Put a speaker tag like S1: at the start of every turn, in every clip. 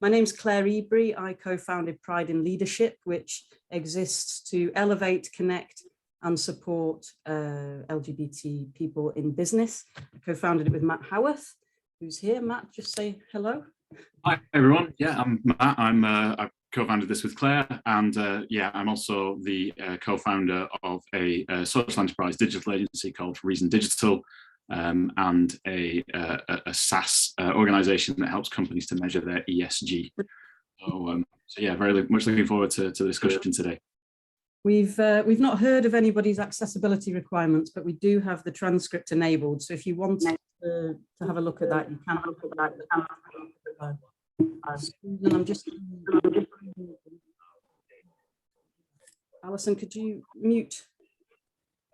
S1: my name's Claire Ebrey. I co-founded Pride in Leadership, which exists to elevate, connect and support LGBT people in business. I co-founded it with Matt Howarth, who's here. Matt, just say hello.
S2: Hi, everyone. Yeah, I'm Matt. I've co-founded this with Claire, and yeah, I'm also the co-founder of a social enterprise digital agency called Resigned Digital, and a SaaS organization that helps companies to measure their ESG. So yeah, very much looking forward to the discussion today.
S1: We've not heard of anybody's accessibility requirements, but we do have the transcript enabled. So if you want to have a look at that, you can look at that. Susan, I'm just. Alison, could you mute,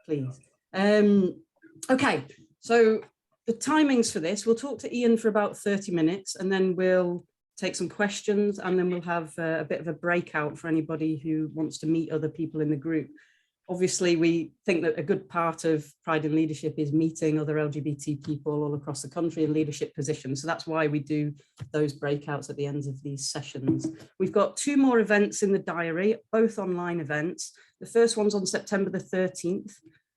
S1: please? Okay, so the timings for this, we'll talk to Iain for about 30 minutes, and then we'll take some questions, and then we'll have a bit of a breakout for anybody who wants to meet other people in the group. Obviously, we think that a good part of Pride in Leadership is meeting other LGBT people all across the country in leadership positions. So that's why we do those breakouts at the ends of these sessions. We've got 2 more events in the diary, both online events. The first one's on September the 13th,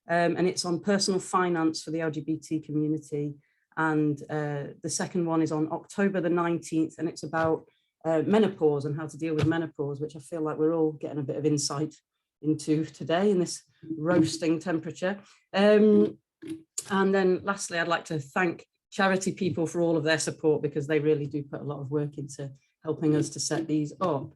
S1: and it's on personal finance for the LGBT community. And the second one is on October the 19th, and it's about menopause and how to deal with menopause, which I feel like we're all getting a bit of insight into today in this roasting temperature. And then lastly, I'd like to thank charity people for all of their support, because they really do put a lot of work into helping us to set these up.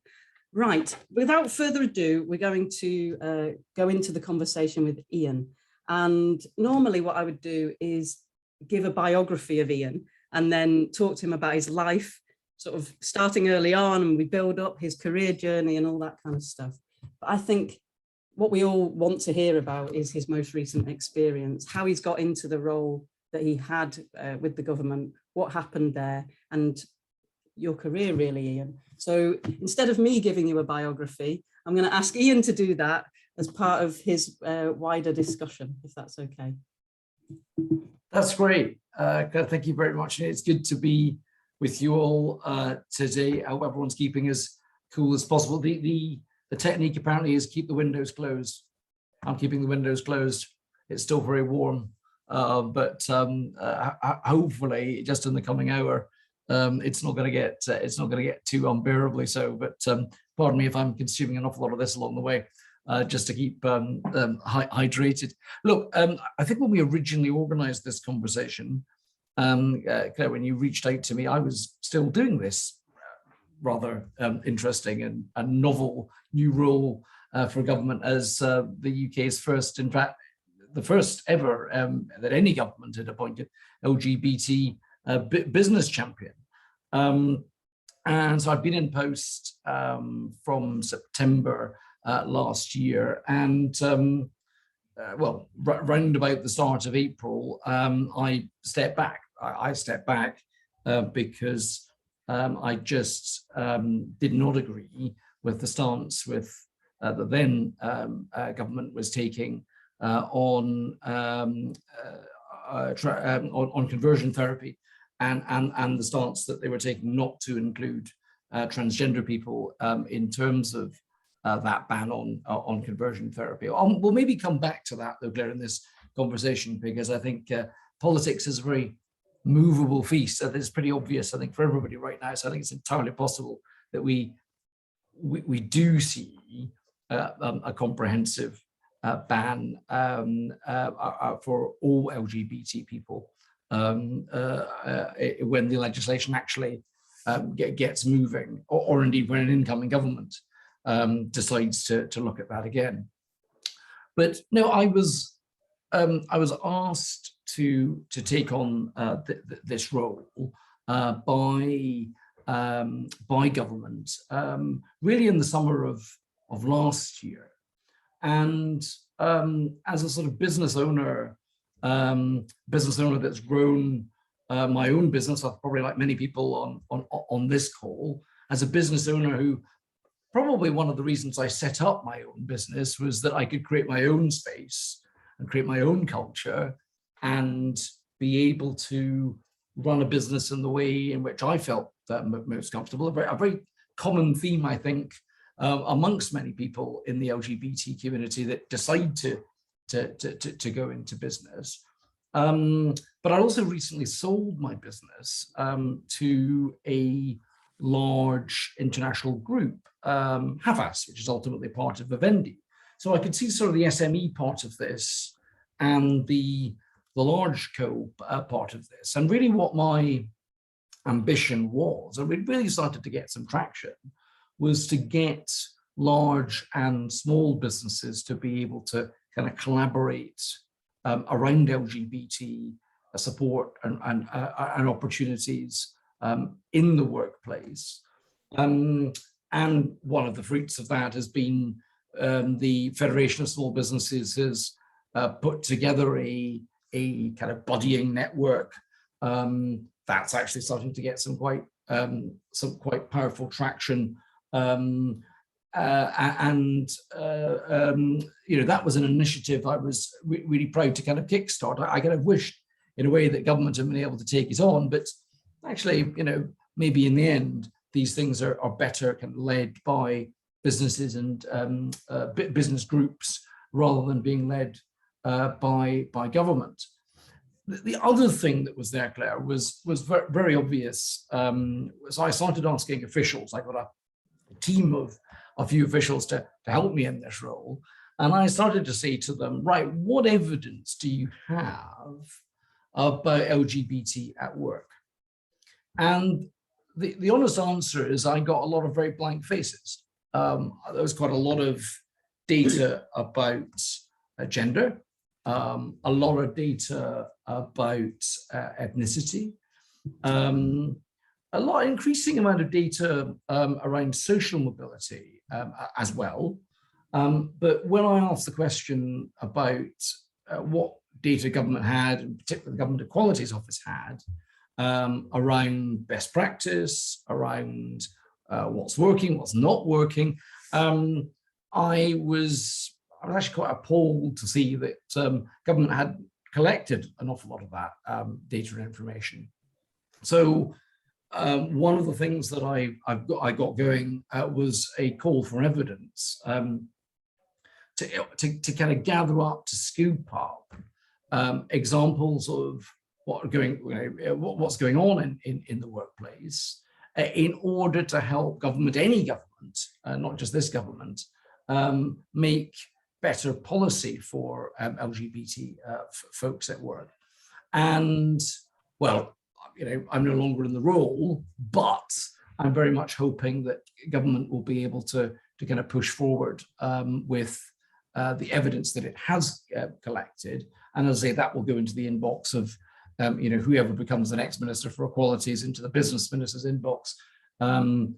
S1: Right, without further ado, we're going to go into the conversation with Iain. And normally what I would do is give a biography of Iain and then talk to him about his life, sort of starting early on, and we build up his career journey and all that kind of stuff. But I think what we all want to hear about is his most recent experience, how he's got into the role that he had with the government, what happened there, and your career really, Iain. So instead of me giving you a biography, I'm going to ask Iain to do that as part of his wider discussion, if that's okay.
S3: That's great. Thank you very much. It's good to be with you all today. I hope everyone's keeping as cool as possible. The technique apparently is keep the windows closed. I'm keeping the windows closed. It's still very warm, but hopefully, just in the coming hour, it's not going to get too unbearably so. But pardon me if I'm consuming an awful lot of this along the way, just to keep hydrated. Look, I think when we originally organised this conversation, Claire, when you reached out to me, I was still doing this rather interesting and novel new role for government as the UK's first, in fact, the first ever that any government had appointed LGBT Business Champion. And so I've been in post from September last year, and well, round about the start of April, I stepped back. I stepped back because I just did not agree with the stance the then government was taking on conversion therapy, and the stance that they were taking not to include transgender people in terms of that ban on conversion therapy. We'll maybe come back to that though, Claire, in this conversation, because I think politics is a very movable feast. It's pretty obvious, I think, for everybody right now. So I think it's entirely possible that we do see a comprehensive ban for all LGBT people when the legislation actually gets moving, or indeed when an incoming government decides to look at that again. But no, I was asked to take on this role by government really in the summer of last year, and as a sort of business owner that's grown my own business, probably like many people on this call, as a business owner who probably one of the reasons I set up my own business was that I could create my own space and create my own culture and be able to run a business in the way in which I felt most comfortable. A very common theme, I think, amongst many people in the LGBT community that decide to go into business. But I also recently sold my business to a large international group, Havas, which is ultimately part of Vivendi. So I could see sort of the SME part of this and the large co part of this. And really what my ambition was, and we really started to get some traction, was to get large and small businesses to be able to kind of collaborate around LGBT support and opportunities in the workplace. And one of the fruits of that has been the Federation of Small Businesses has put together a kind of buddying network that's actually starting to get some quite powerful traction. You know, that was an initiative I was really proud to kind of kickstart. I kind of wished in a way that government had been able to take it on, but actually, you know, maybe in the end, these things are better kind of led by businesses and business groups rather than being led by government. The other thing that was there, Claire, was very obvious. So I started asking officials. I got a team of a few officials to help me in this role. And I started to say to them, right, what evidence do you have about LGBT at work? And the honest answer is I got a lot of very blank faces. There was quite a lot of data about gender, a lot of data about ethnicity, a lot increasing amount of data around social mobility as well. But when I asked the question about what data government had, and particularly the Government Equalities Office had, around best practice, around what's working, what's not working, I was actually quite appalled to see that government had collected an awful lot of that data and information. So one of the things that I got going was a call for evidence to kind of gather up, to scoop up examples of what's going on in the workplace in order to help government, any government, not just this government, make better policy for LGBT folks at work. And well, you know, I'm no longer in the role, but I'm very much hoping that government will be able to kind of push forward with the evidence that it has collected. And as I say, that will go into the inbox of you know, whoever becomes the next Minister for Equalities, into the business minister's inbox, and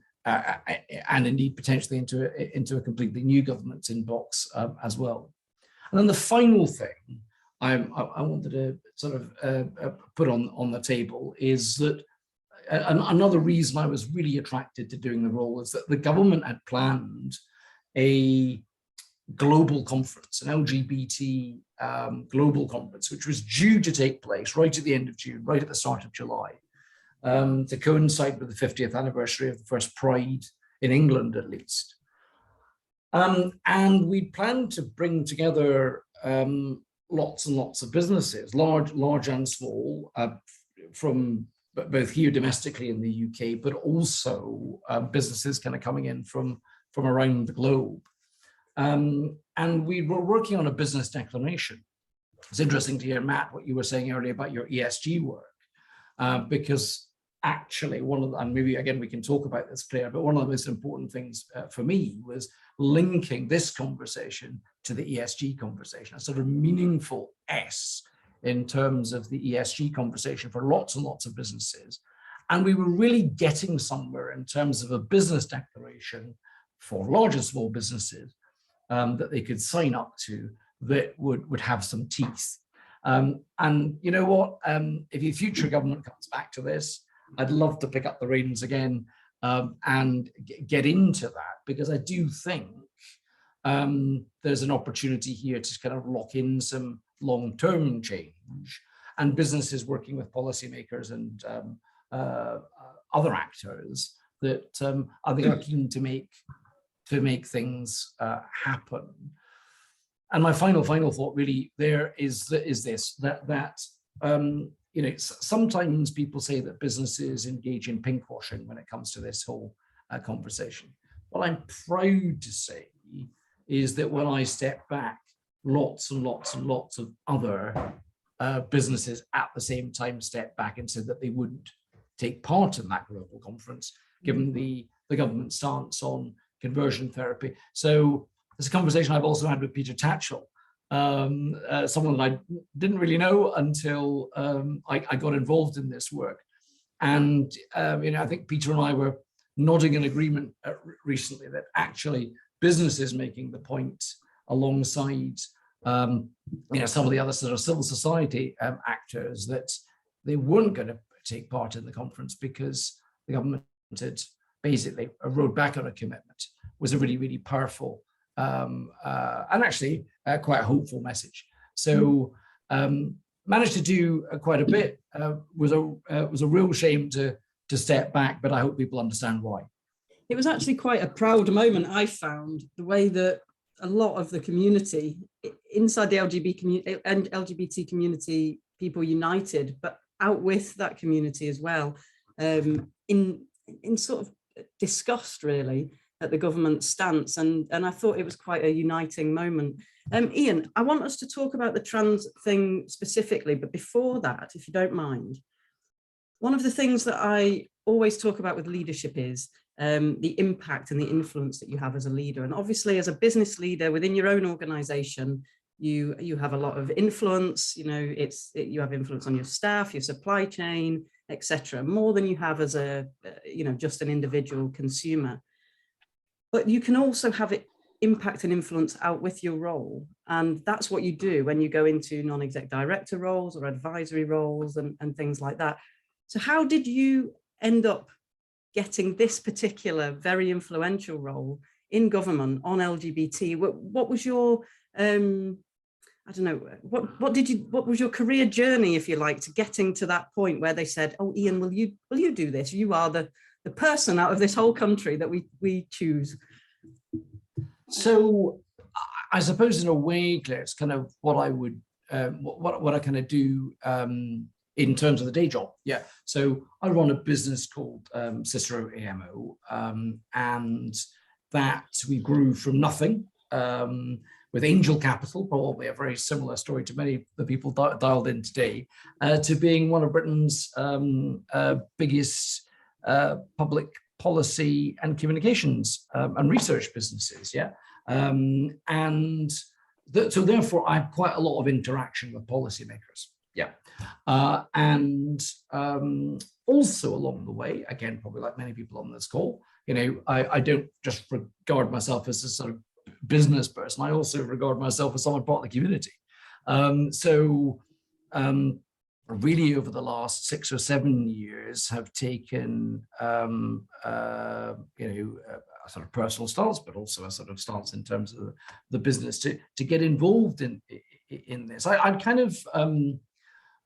S3: indeed potentially into a completely new government's inbox as well. And then the final thing I wanted to sort of put on the table is that another reason I was really attracted to doing the role is that the government had planned a global conference, an LGBT global conference, which was due to take place right at the end of June, right at the start of July, to coincide with the 50th anniversary of the first Pride in England, at least. And we planned to bring together lots and lots of businesses, large and small, from both here domestically in the UK, but also businesses kind of coming in from around the globe. And we were working on a business declaration. It's interesting to hear, Matt, what you were saying earlier about your ESG work, because actually and maybe again we can talk about this, Claire, but one of the most important things for me was linking this conversation to the ESG conversation, a sort of meaningful S in terms of the ESG conversation for lots and lots of businesses. And we were really getting somewhere in terms of a business declaration for large and small businesses that they could sign up to, that would have some teeth. And you know what, if your future government comes back to this, I'd love to pick up the reins again and get into that, because I do think there's an opportunity here to kind of lock in some long-term change, and businesses working with policymakers and other actors that I think are keen to make things happen. And my final thought really there is this, that you know, sometimes people say that businesses engage in pinkwashing when it comes to this whole conversation. What I'm proud to say is that when I step back, lots and lots and lots of other businesses at the same time step back and said that they wouldn't take part in that global conference, given the government stance on conversion therapy. So it's a conversation I've also had with Peter Tatchell, someone that I didn't really know until I got involved in this work. And you know, I think Peter and I were nodding in agreement recently that actually businesses making the point alongside you know, some of the other sort of civil society actors that they weren't going to take part in the conference because the government had basically rode back on a commitment was a really, really powerful and actually quite a hopeful message. So managed to do quite a bit. Was a real shame to step back, but I hope people understand why.
S1: It was actually quite a proud moment, I found, the way that a lot of the community inside the LGBT community, people united, but out with that community as well, in sort of disgust really at the government's stance, and I thought it was quite a uniting moment. Iain, I want us to talk about the trans thing specifically, but before that, if you don't mind, one of the things that I always talk about with leadership is the impact and the influence that you have as a leader. And obviously as a business leader within your own organization, you have a lot of influence. You know, you have influence on your staff, your supply chain, etc., more than you have as a you know, just an individual consumer. But you can also have it impact and influence out with your role, and that's what you do when you go into non-exec director roles or advisory roles and things like that. So how did you end up getting this particular very influential role in government on LGBT? What was your I don't know, what was your career journey, if you like, to getting to that point where they said, oh, Iain, will you do this? You are the person out of this whole country that we choose.
S3: So I suppose in a way, Claire, it's kind of what I would what I kind of do in terms of the day job. Yeah. So I run a business called Cicero AMO, and that we grew from nothing with angel capital, probably a very similar story to many of the people dialed in today, to being one of Britain's biggest public policy and communications and research businesses. Yeah. So therefore I have quite a lot of interaction with policymakers. Yeah. And also along the way, again, probably like many people on this call, you know, I don't just regard myself as a sort of business person. I also regard myself as someone part of the community. Really over the last 6 or 7 years have taken, you know, a sort of personal stance, but also a sort of stance in terms of the business to get involved in this. I kind of,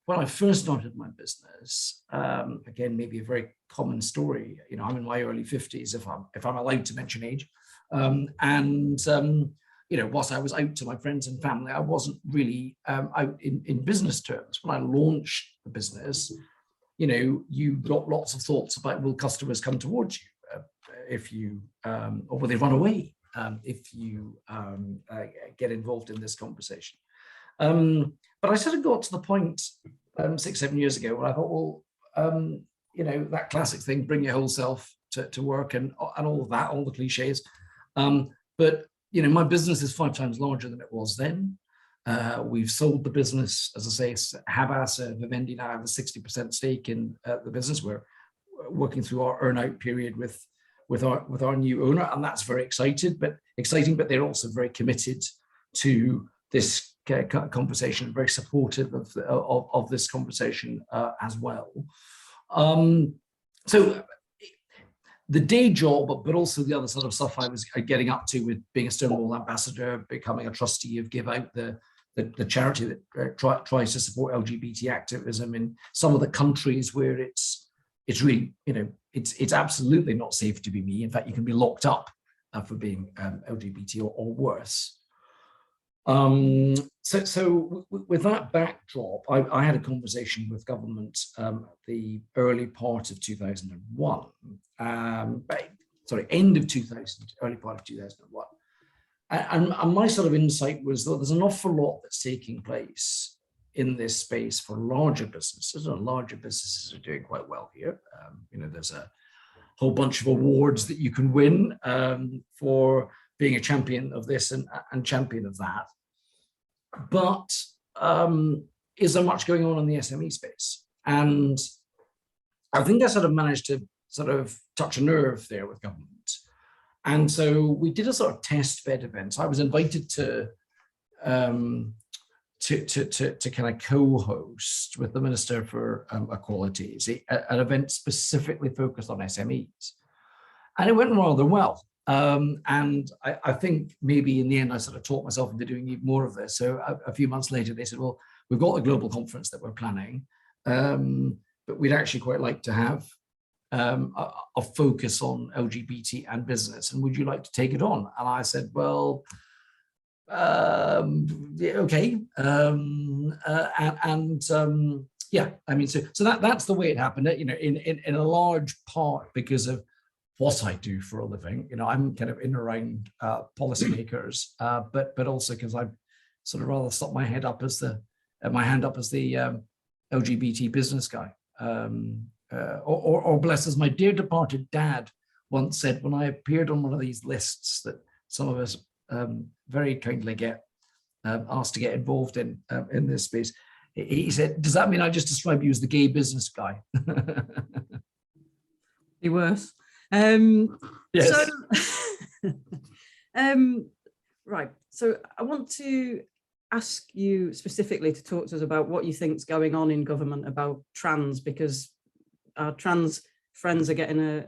S3: when I first started my business, again, maybe a very common story, you know, I'm in my early 50s, if I'm allowed to mention age. You know, whilst I was out to my friends and family, I wasn't really out in business terms. When I launched the business, you know, you got lots of thoughts about, will customers come towards you if you, or will they run away if you get involved in this conversation? But I sort of got to the point 6, 7 years ago where I thought, well, you know, that classic thing, bring your whole self to work and all of that, all the cliches. But you know, my business is 5 times larger than it was then. We've sold the business, as I say, Havas, Vivendi now have a 60% stake in the business. We're working through our earn-out period with our new owner, and that's very exciting. But they're also very committed to this conversation, very supportive of this conversation as well. So the day job, but also the other sort of stuff I was getting up to with being a Stonewall ambassador, becoming a trustee of Give Out, the charity that tries to support LGBT activism in some of the countries where it's really, you know, it's absolutely not safe to be me. In fact, you can be locked up for being LGBT or worse. So with that backdrop, I had a conversation with government the early part of 2001, end of 2000, early part of 2001. And my sort of insight was that there's an awful lot that's taking place in this space for larger businesses, and larger businesses are doing quite well here. There's a whole bunch of awards that you can win for being a champion of this and champion of that. But is there much going on in the SME space? And I think I sort of managed to sort of touch a nerve there with government. And so we did a sort of test bed event. So I was invited to kind of co-host with the Minister for Equality an event specifically focused on SMEs. And it went rather well. And I think maybe in the end, I sort of taught myself into doing even more of this. So a few months later, they said, well, we've got a global conference that we're planning, but we'd actually quite like to have a focus on LGBT and business. And would you like to take it on? And I said, well, yeah, okay. Yeah, I mean, so that's the way it happened, in a large part because of what I do for a living. I'm kind of in and around policymakers, but also because I've sort of rather stuck my hand up as the LGBT business guy. Or bless as my dear departed dad once said when I appeared on one of these lists that some of us very kindly get asked to get involved in this space. He said, "Does that mean I just describe you as the gay business guy?"
S1: Be worse.
S3: Yes.
S1: Right. So I want to ask you specifically to talk to us about what you think is going on in government about trans, because our trans friends are getting a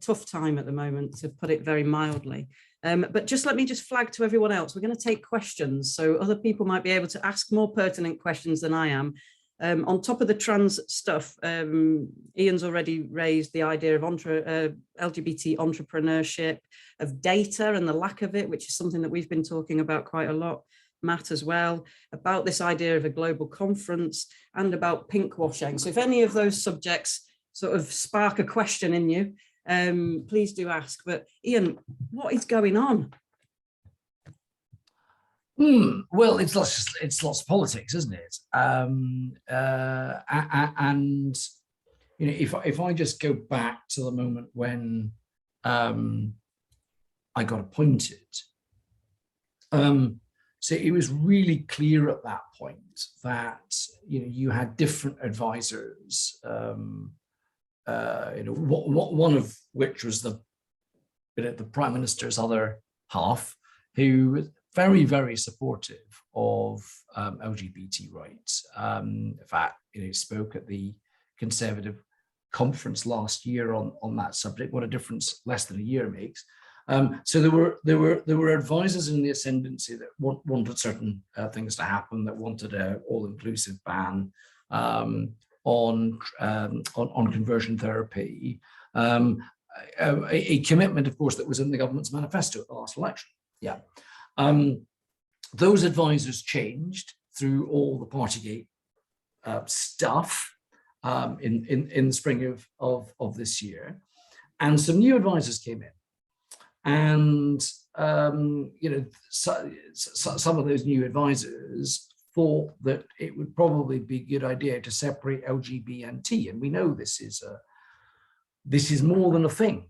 S1: tough time at the moment, to put it very mildly. But let me flag to everyone else, we're going to take questions, so other people might be able to ask more pertinent questions than I am. On top of the trans stuff, Iain's already raised the idea of LGBT entrepreneurship, of data and the lack of it, which is something that we've been talking about quite a lot, Matt as well, about this idea of a global conference and about pinkwashing. So if any of those subjects sort of spark a question in you, please do ask. But Iain, what is going on?
S3: Well, it's lots of politics, isn't it? And if I just go back to the moment when I got appointed, so it was really clear at that point that you had different advisors. One of which was the Prime Minister's other half, who was very, very supportive of LGBT rights. In fact, spoke at the Conservative conference last year on that subject. What a difference less than a year makes. So there were advisors in the ascendancy that wanted certain things to happen, that wanted an all-inclusive ban on conversion therapy, a commitment, of course, that was in the government's manifesto at the last election. Yeah, those advisors changed through all the Partygate stuff in the spring of this year, and some new advisors came in, and some of those new advisors thought that it would probably be a good idea to separate LGBT, and we know this is more than a thing.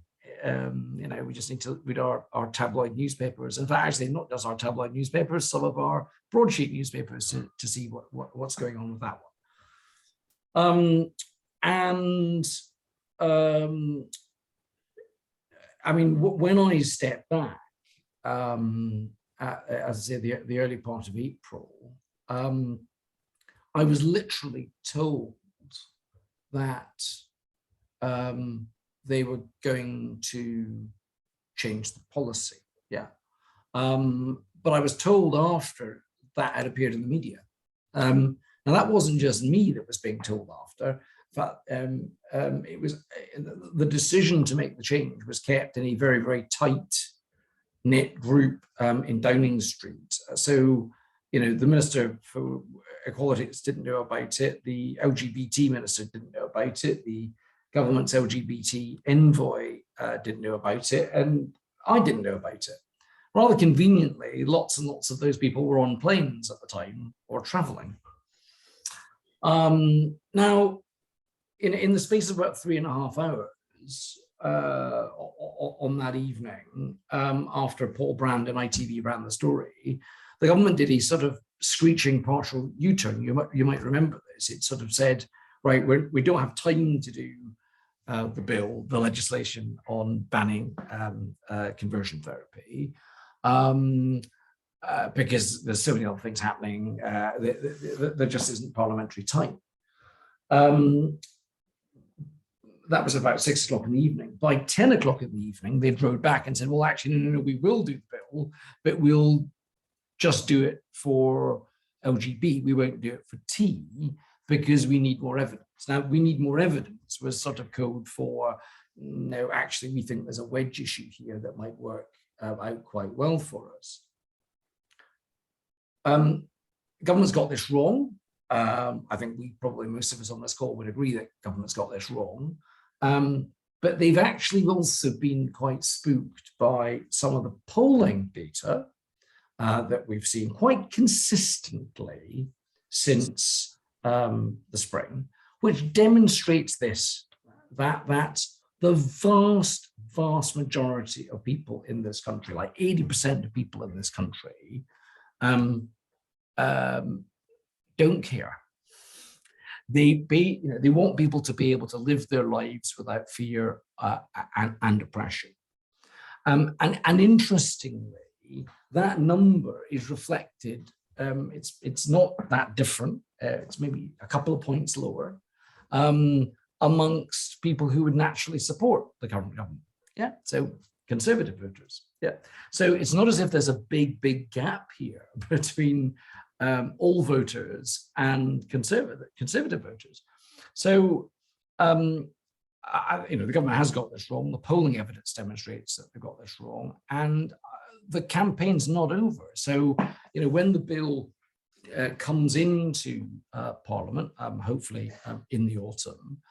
S3: We just need to read our tabloid newspapers. In fact, actually, not just our tabloid newspapers, some of our broadsheet newspapers to see what's going on with that one. I mean, when I stepped back, as I say, the early part of April, I was literally told that they were going to change the policy. Yeah. But I was told after that had appeared in the media. Now, that wasn't just me that was being told after. In fact, it was the decision to make the change was kept in a very, very tight knit group in Downing Street. So, you know, the Minister for Equality didn't know about it. The LGBT Minister didn't know about it. The government's LGBT envoy didn't know about it. And I didn't know about it. Rather conveniently, lots and lots of those people were on planes at the time or traveling. Now, in the space of about 3.5 hours on that evening, after Paul Brand and ITV ran the story, the government did a sort of screeching partial U-turn. You might remember this. It sort of said, right, we don't have time to do the legislation on banning conversion therapy because there's so many other things happening. There just isn't parliamentary time. That was about 6 o'clock in the evening. By 10 o'clock in the evening, they rode back and said, well, actually, no, we will do the bill, but we'll just do it for LGB. We won't do it for T because we need more evidence. Now, we need more evidence was sort of code for, no, actually, we think there's a wedge issue here that might work out quite well for us. Government's got this wrong. I think probably most of us on this call would agree that government's got this wrong. But they've actually also been quite spooked by some of the polling data that we've seen quite consistently since the spring, which demonstrates this, that the vast majority of people in this country, like 80% of people in this country, don't care. They want people to be able to live their lives without fear and oppression. And interestingly, that number is reflected. It's not that different. It's maybe a couple of points lower amongst people who would naturally support the current government. Yeah, so conservative voters. Yeah, so it's not as if there's a big gap here between all voters and conservative voters. So, the government has got this wrong. The polling evidence demonstrates that they've got this wrong, and the campaign's not over. So, when the bill comes into Parliament, hopefully in the autumn,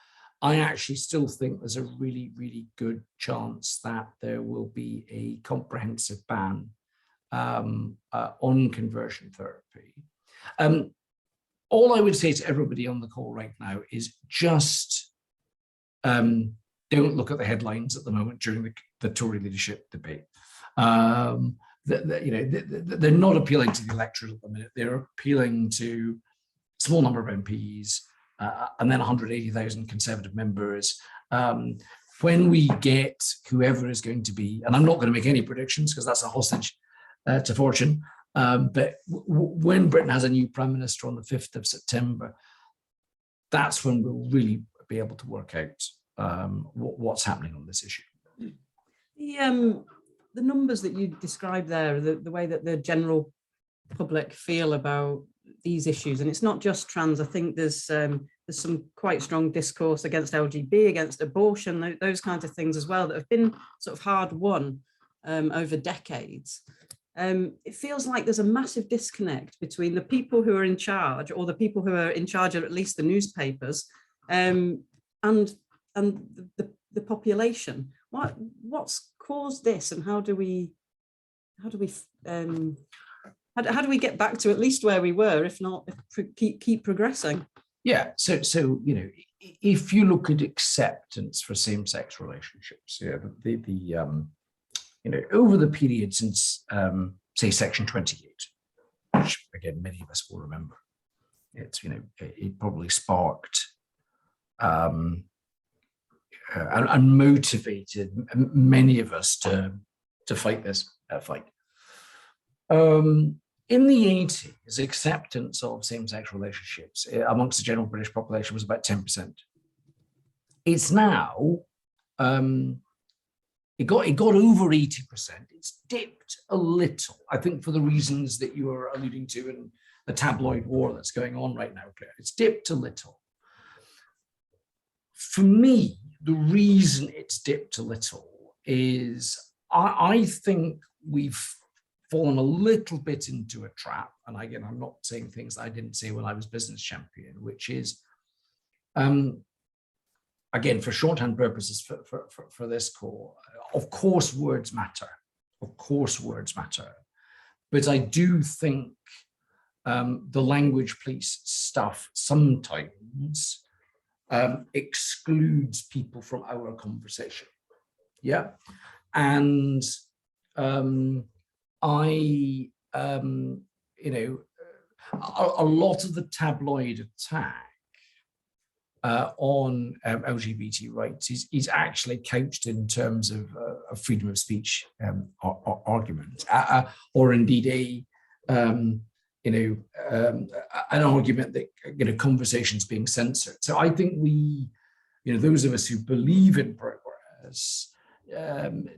S3: I actually still think there's a really, really good chance that there will be a comprehensive ban on conversion therapy. All I would say to everybody on the call right now is just don't look at the headlines at the moment during the Tory leadership debate. They're not appealing to the electorate at the minute. They're appealing to a small number of MPs and then 180,000 Conservative members. When we get whoever is going to be, and I'm not going to make any predictions because that's a hostage to fortune, but when Britain has a new Prime Minister on the 5th of September, that's when we'll really be able to work out what's happening on this issue.
S1: The numbers that you described there, the way that the general public feel about these issues, and it's not just trans. I think there's some quite strong discourse against LGB, against abortion, those kinds of things as well that have been sort of hard won over decades. It feels like there's a massive disconnect between the people who are in charge, or the people who are in charge of at least the newspapers, and the population. What's caused this, and how do we get back to at least where we were, if not keep progressing? Yeah. So
S3: if you look at acceptance for same-sex relationships, over the period since, say, Section 28, which again many of us will remember, it probably sparked and motivated many of us to fight this fight. In the 80s, acceptance of same-sex relationships amongst the general British population was about 10%. It's now, it got over 80%. It's dipped a little, I think, for the reasons that you were alluding to in the tabloid war that's going on right now, Claire. It's dipped a little. for me, the reason it's dipped a little is I think we've fallen a little bit into a trap. And again, I'm not saying things I didn't say when I was business champion, which is, again, for shorthand purposes for this call, of course, words matter. Of course, words matter. But I do think the language police stuff sometimes excludes people from our conversation. Yeah. And you know, a lot of the tabloid attack on LGBT rights is actually couched in terms of a freedom of speech argument, or indeed an argument that, you know, conversations being censored. So I think we, you know, those of us who believe in progress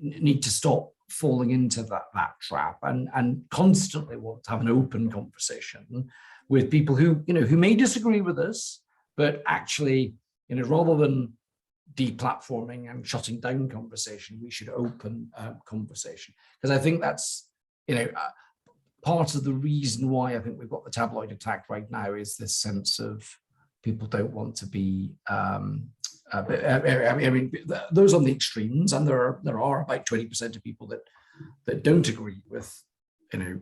S3: need to stop falling into that trap and constantly want to have an open conversation with people who, you know, who may disagree with us, but actually, you know, rather than deplatforming and shutting down conversation, we should open conversation. Because I think that's, you know, part of the reason why I think we've got the tabloid attack right now is this sense of people don't want to be, I mean, those on the extremes, and there are about 20% of people that don't agree with, you know,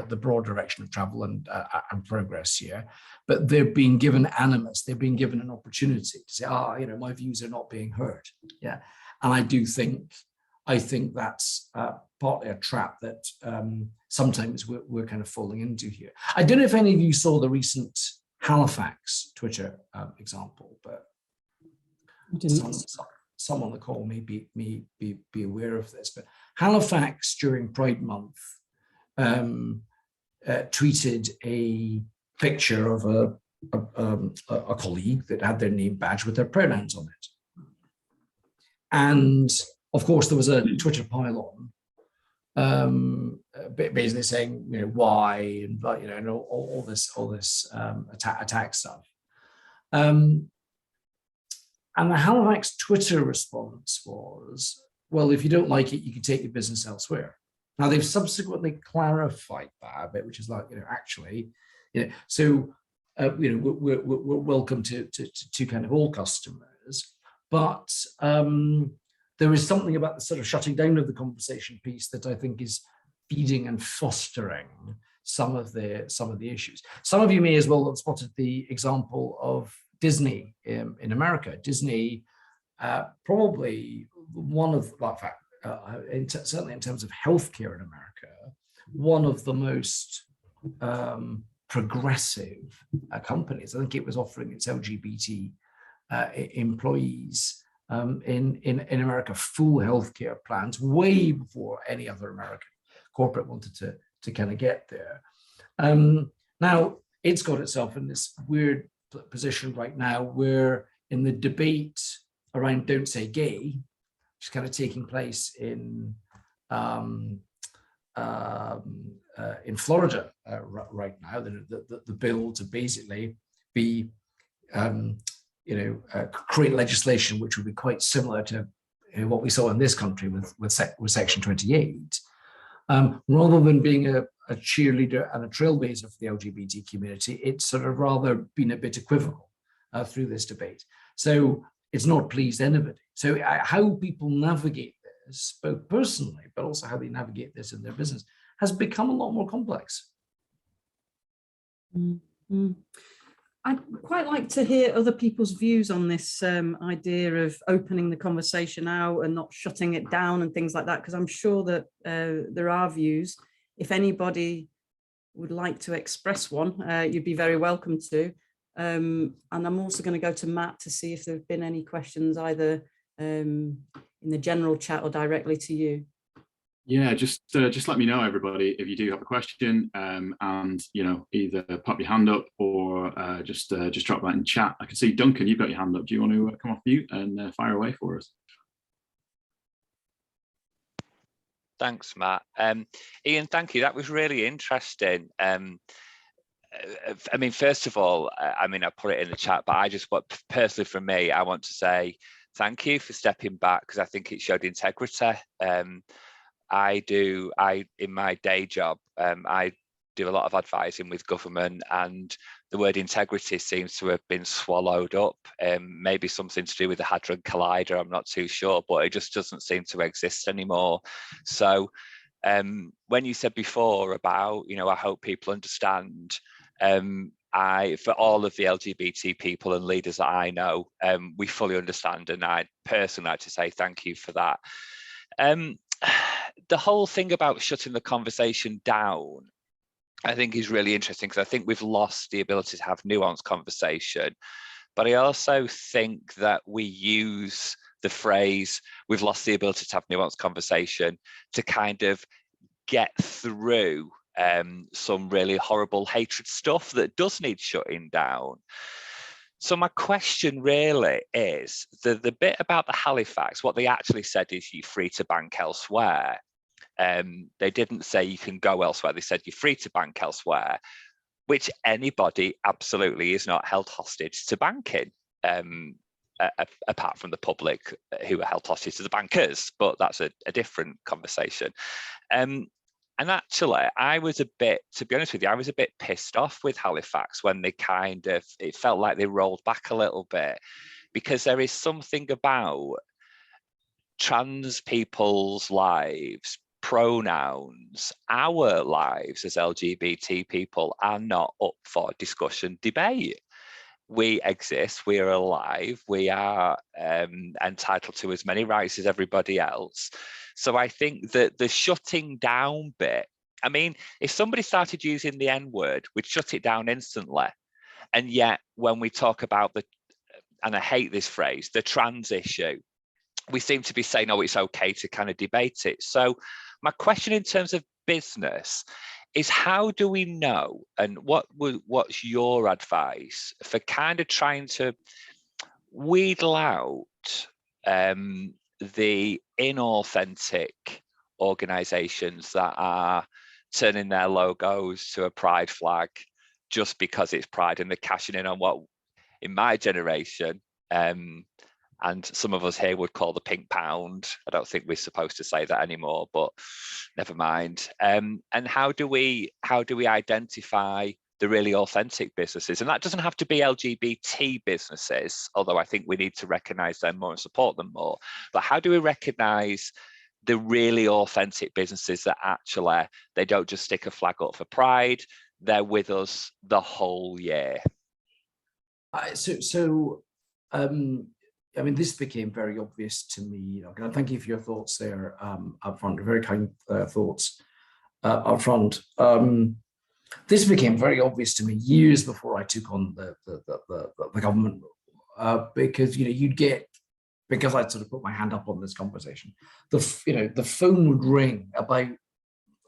S3: the broad direction of travel and progress here, but they're being given animus, they're being given an opportunity to say, you know, my views are not being heard. Yeah, and I think that's partly a trap that sometimes we're kind of falling into here. I don't know if any of you saw the recent Halifax Twitter example, but some on the call may be aware of this. But Halifax during Pride Month tweeted a picture of a colleague that had their name badge with their pronouns on it, and of course there was a Twitter pile-on basically saying, you know, why, and, you know, and all this attack stuff. And the Halifax Twitter response was, well, if you don't like it, you can take your business elsewhere. Now they've subsequently clarified that a bit, which is like, you know, actually, you know, so you know, we're welcome to kind of all customers, but there is something about the sort of shutting down of the conversation piece that I think is feeding and fostering some of the issues. Some of you may as well have spotted the example of Disney in America. Disney, probably one of, well, in fact, certainly in terms of healthcare in America, one of the most progressive companies. I think it was offering its LGBT employees in America full healthcare plans way before any other American corporate wanted to kind of get there. Now it's got itself in this weird position right now where in the debate around Don't Say Gay, which is kind of taking place in Florida right now, the bill to basically be create legislation which would be quite similar to what we saw in this country with Section 28, rather than being a cheerleader and a trailblazer for the LGBT community, it's sort of rather been a bit equivocal through this debate. So it's not pleased anybody. So how people navigate this, both personally, but also how they navigate this in their business, has become a lot more complex.
S1: Mm-hmm. I'd quite like to hear other people's views on this idea of opening the conversation out and not shutting it down and things like that, because I'm sure that there are views. If anybody would like to express one, you'd be very welcome to. And I'm also going to go to Matt to see if there have been any questions either in the general chat or directly to you.
S2: Yeah, just let me know, everybody, if you do have a question, and you know, either pop your hand up or just drop that in chat. I can see Duncan, you've got your hand up. Do you want to come off mute and fire away for us?
S4: Thanks, Matt. Iain, thank you. That was really interesting. I mean, first of all, I mean, I put it in the chat, but I just want, personally for me, I want to say thank you for stepping back, because I think it showed integrity. In my day job, I do a lot of advising with government, and the word integrity seems to have been swallowed up. Maybe something to do with the Hadron Collider, I'm not too sure, but it just doesn't seem to exist anymore. So when you said before about, you know, I hope people understand, for all of the LGBT people and leaders that I know, we fully understand, and I personally like to say thank you for that. The whole thing about shutting the conversation down, I think, is really interesting, because I think we've lost the ability to have nuanced conversation. But I also think that we use the phrase, we've lost the ability to have nuanced conversation, to kind of get through some really horrible hatred stuff that does need shutting down. So my question really is, the bit about the Halifax, what they actually said is you're free to bank elsewhere. They didn't say you can go elsewhere. They said you're free to bank elsewhere, which anybody absolutely is not held hostage to banking, apart from the public who are held hostage to the bankers, but that's a different conversation. And actually, I was a bit, to be honest with you, I was a bit pissed off with Halifax when they kind of, it felt like they rolled back a little bit, because there is something about trans people's lives, pronouns, our lives as LGBT people are not up for discussion, debate. We exist, we are alive, we are entitled to as many rights as everybody else. So I think that the shutting down bit, I mean, if somebody started using the N-word, we'd shut it down instantly. And yet when we talk about the, and I hate this phrase, the trans issue, we seem to be saying, oh, it's okay to kind of debate it. So my question in terms of business is, how do we know, and what's your advice for kind of trying to wheedle out the inauthentic organizations that are turning their logos to a pride flag just because it's pride, and they're cashing in on what, in my generation, and some of us here would call the pink pound. I don't think we're supposed to say that anymore, but never mind. And how do we identify the really authentic businesses? And that doesn't have to be LGBT businesses, although I think we need to recognize them more and support them more. But how do we recognize the really authentic businesses that actually, they don't just stick a flag up for pride, they're with us the whole year?
S3: I mean, this became very obvious to me. Thank you for your thoughts there up front, very kind thoughts up front. This became very obvious to me years before I took on the government, because you'd get, because I'd sort of put my hand up on this conversation, the phone would ring about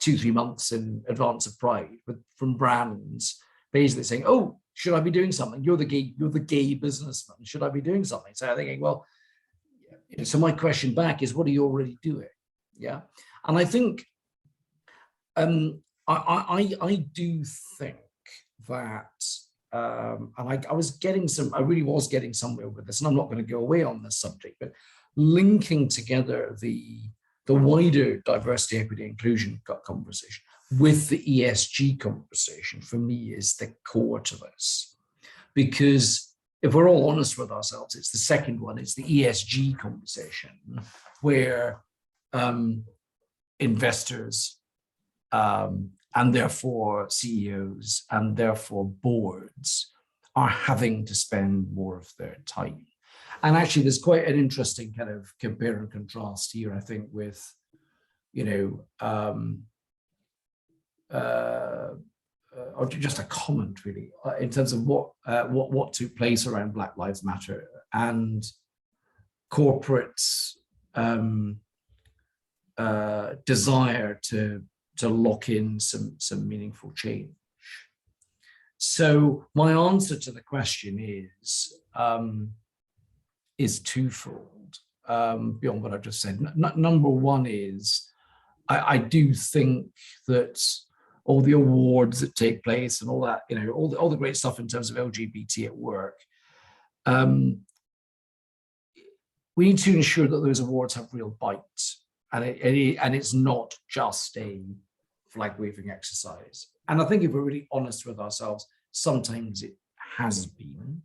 S3: 2-3 months in advance of Pride from brands basically saying, oh, should I be doing something? You're the gay businessman. Should I be doing something? So I'm thinking, well, so my question back is, what are you already doing? Yeah. And I think, I do think that, and I really was getting somewhere with this, and I'm not going to go away on this subject, but linking together the wider diversity, equity, inclusion conversation with the ESG conversation, for me, is the core to this. Because if we're all honest with ourselves, it's the second one, it's the ESG conversation, where investors and therefore CEOs and therefore boards are having to spend more of their time. And actually, there's quite an interesting kind of compare and contrast here, I think, with, or just a comment really, in terms of what took place around Black Lives Matter and corporates' desire to lock in some meaningful change. So my answer to the question is twofold, beyond what I just said. Number one is, I do think that all the awards that take place and all that, all the great stuff in terms of LGBT at work. We need to ensure that those awards have real bite, and it's not just a flag waving exercise. And I think if we're really honest with ourselves, sometimes it has been.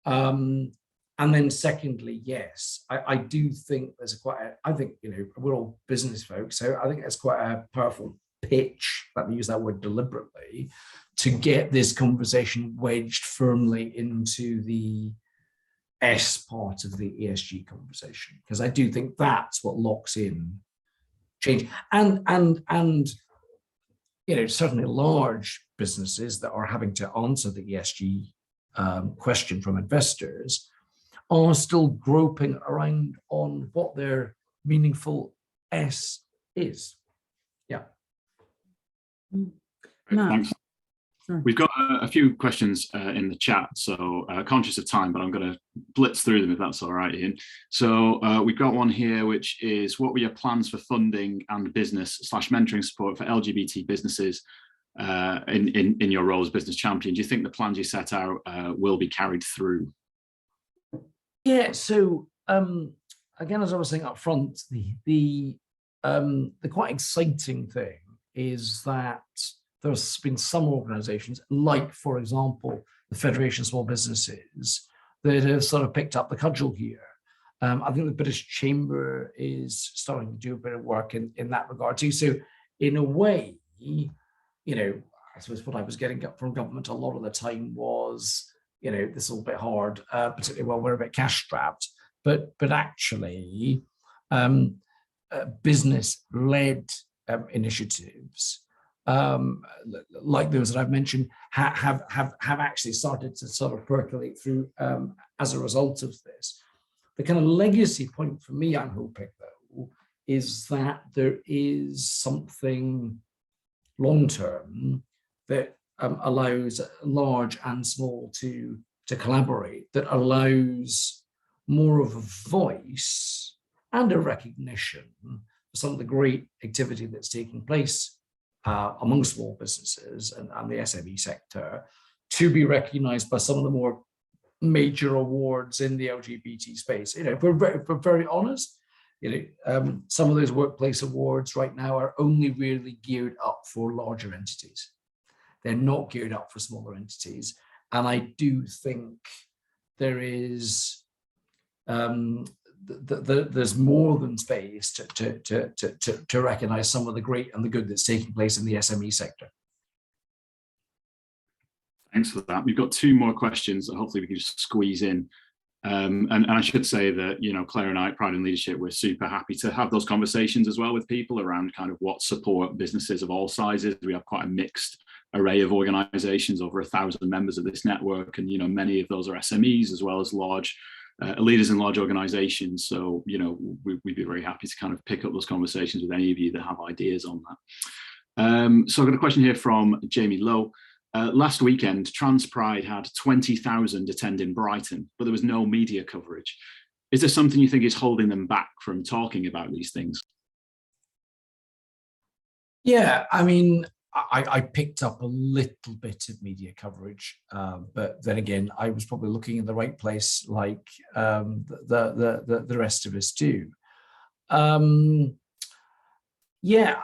S3: And then secondly, yes, I do think there's we're all business folks, so I think there's quite a powerful pitch, let me use that word deliberately, to get this conversation wedged firmly into the S part of the ESG conversation, because I do think that's what locks in change. And certainly large businesses that are having to answer the ESG question from investors are still groping around on what their meaningful S is. Yeah.
S1: No.
S2: Thanks.
S1: Sure.
S2: We've got a few questions in the chat, so conscious of time, but I'm going to blitz through them if that's all right, Iain. So we've got one here, which is, what were your plans for funding and business/mentoring support for LGBT businesses in your role as business champion? Do you think the plans you set out will be carried through?
S3: Yeah, so again, as I was saying up front, the quite exciting thing is that there's been some organizations, like, for example, the Federation of Small Businesses, that have sort of picked up the cudgel here. I think the British Chamber is starting to do a bit of work in that regard too. So in a way, I suppose what I was getting from government a lot of the time was, this is a little bit hard, particularly while we're a bit cash strapped, but actually business-led initiatives like those that I've mentioned have actually started to sort of percolate through as a result of this. The kind of legacy point for me, I'm hoping, though, is that there is something long-term that allows large and small to collaborate, that allows more of a voice and a recognition for some of the great activity that's taking place among small businesses and the SME sector, to be recognized by some of the more major awards in the LGBT space. If we're very honest, some of those workplace awards right now are only really geared up for larger entities. They're not geared up for smaller entities. And I do think there is, there's more than space to recognize some of the great and the good that's taking place in the SME sector.
S2: Thanks for that. We've got two more questions that hopefully we can just squeeze in. And I should say that, Claire and I at Pride in Leadership, we're super happy to have those conversations as well with people around kind of what support businesses of all sizes. We have quite a mixed array of organizations, over 1,000 members of this network. And, many of those are SMEs as well as large leaders in large organizations. So, we'd be very happy to kind of pick up those conversations with any of you that have ideas on that. So I've got a question here from Jamie Lowe. Last weekend, Trans Pride had 20,000 attend in Brighton, but there was no media coverage. Is there something you think is holding them back from talking about these things?
S3: Yeah, I mean, I picked up a little bit of media coverage, but then again, I was probably looking in the right place, like the rest of us do. Yeah,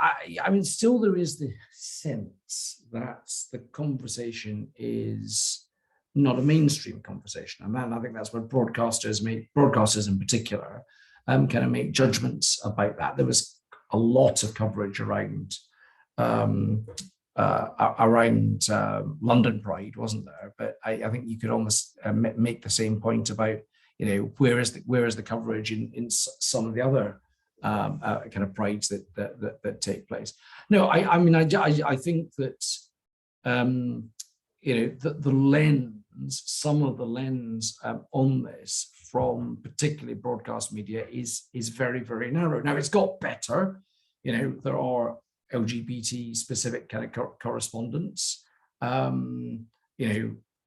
S3: I mean, still there is the sense that the conversation is not a mainstream conversation, and I think that's where broadcasters in particular, kind of make judgments about that. There was a lot of coverage around London Pride, wasn't there? But I think you could almost make the same point about, where is the coverage in some of the other kind of prides that take place. No, I mean, I think that the lens, some of the lens on this from particularly broadcast media is very, very narrow. Now it's got better. There are LGBT specific kind of correspondence. Often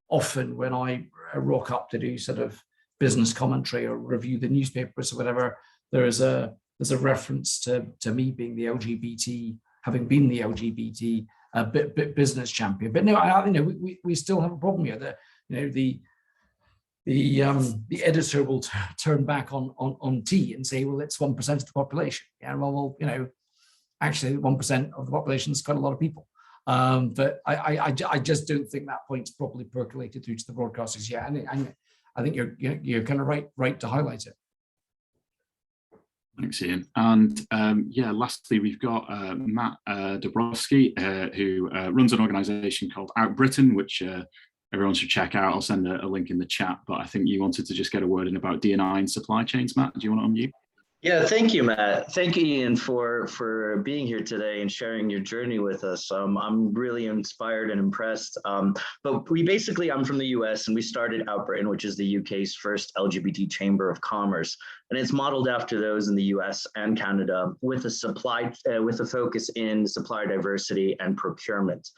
S3: when I rock up to do sort of business commentary or review the newspapers or whatever, there's a reference to me being the LGBT having been the LGBT business champion. But no, we still have a problem here. That the editor will turn back on tea and say, well, it's 1% of the population. Yeah, well, actually 1% of the population is quite a lot of people. But I just don't think that point's properly percolated through to the broadcasters yet. And I think you're kind of right to highlight it.
S2: Thanks, Iain. And lastly, we've got Matt Dabrowski, who runs an organisation called Out Britain, which everyone should check out. I'll send a link in the chat, but I think you wanted to just get a word in about D&I and supply chains. Matt, do you want to unmute?
S5: Yeah, thank you, Matt. Thank you, Iain, for being here today and sharing your journey with us. I'm really inspired and impressed. But I'm from the US, and we started Out Britain, which is the UK's first LGBT chamber of commerce. And it's modeled after those in the US and Canada with a focus in supplier diversity and procurement.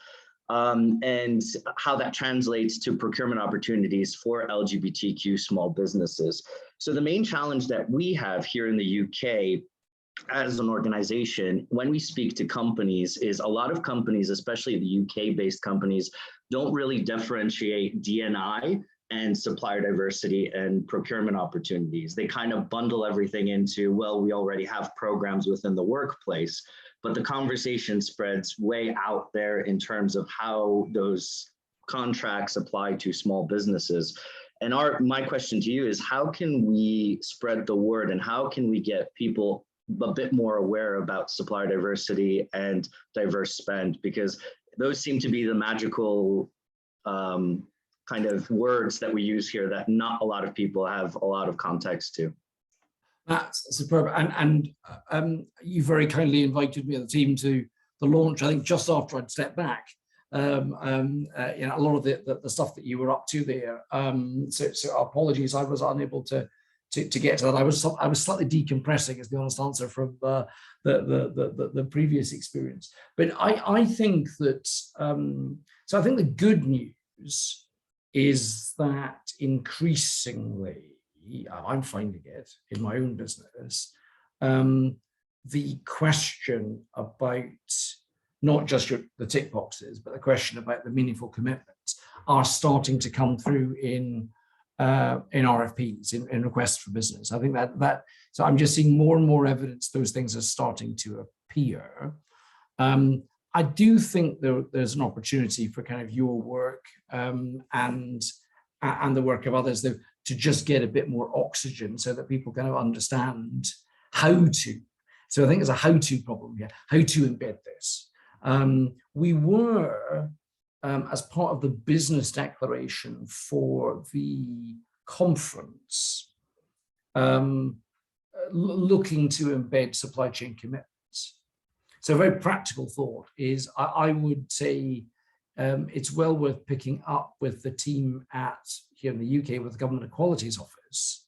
S5: And how that translates to procurement opportunities for LGBTQ small businesses. So the main challenge that we have here in the UK as an organization, when we speak to companies, is a lot of companies, especially the UK-based companies, don't really differentiate D&I and supplier diversity and procurement opportunities. They kind of bundle everything into, well, we already have programs within the workplace. But the conversation spreads way out there in terms of how those contracts apply to small businesses. And my question to you is, how can we spread the word, and how can we get people a bit more aware about supplier diversity and diverse spend? Because those seem to be the magical kind of words that we use here that not a lot of people have a lot of context to.
S3: That's superb. And you very kindly invited me and the team to the launch, I think just after I'd stepped back. A lot of the stuff that you were up to there. So apologies, I was unable to get to that. I was slightly decompressing, is the honest answer, from the previous experience. But I think that, so I think the good news is that increasingly, I'm finding it in my own business, the question about not just the tick boxes, but the question about the meaningful commitments are starting to come through in RFPs, in requests for business. I think so I'm just seeing more and more evidence those things are starting to appear. I do think there's an opportunity for kind of your work and the work of others to just get a bit more oxygen so that people kind of understand how to. So I think there's a how-to problem here, how to embed this. We were, as part of the business declaration for the conference, looking to embed supply chain commitments. So a very practical thought is, I would say it's well worth picking up with the team here in the UK with the Government Equalities Office,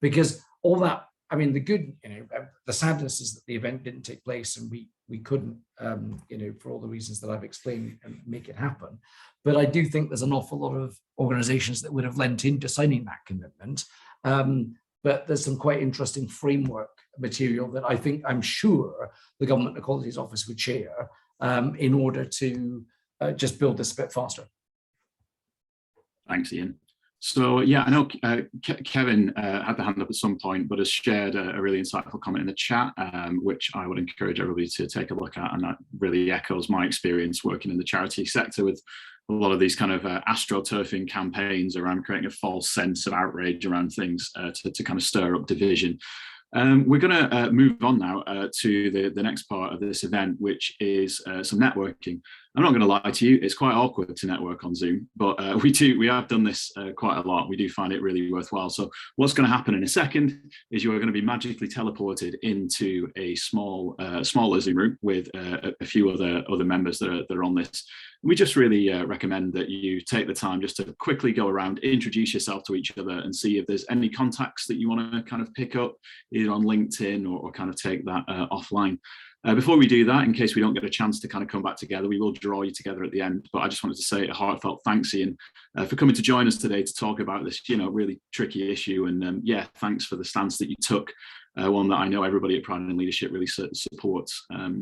S3: because all that, I mean, the sadness is that the event didn't take place and we couldn't, for all the reasons that I've explained, make it happen. But I do think there's an awful lot of organizations that would have lent into signing that commitment. But there's some quite interesting framework material that I'm sure the Government Equalities Office would share in order to just build this a bit faster.
S2: Thanks, Iain. So yeah, I know Kevin had the hand up at some point, but has shared a really insightful comment in the chat, which I would encourage everybody to take a look at. And that really echoes my experience working in the charity sector with a lot of these kind of astroturfing campaigns around creating a false sense of outrage around things to kind of stir up division. We're going to move on now to the next part of this event, which is some networking. I'm not going to lie to you, it's quite awkward to network on Zoom, but we have done this quite a lot. We do find it really worthwhile. So what's going to happen in a second is you are going to be magically teleported into a smaller Zoom room with a few other members that are on this. We just really recommend that you take the time just to quickly go around, introduce yourself to each other and see if there's any contacts that you want to kind of pick up either on LinkedIn or kind of take that offline. Before we do that, in case we don't get a chance to kind of come back together, we will draw you together at the end. But I just wanted to say a heartfelt thanks, Iain, for coming to join us today to talk about this, really tricky issue. And thanks for the stance that you took, one that I know everybody at Pride in Leadership really supports.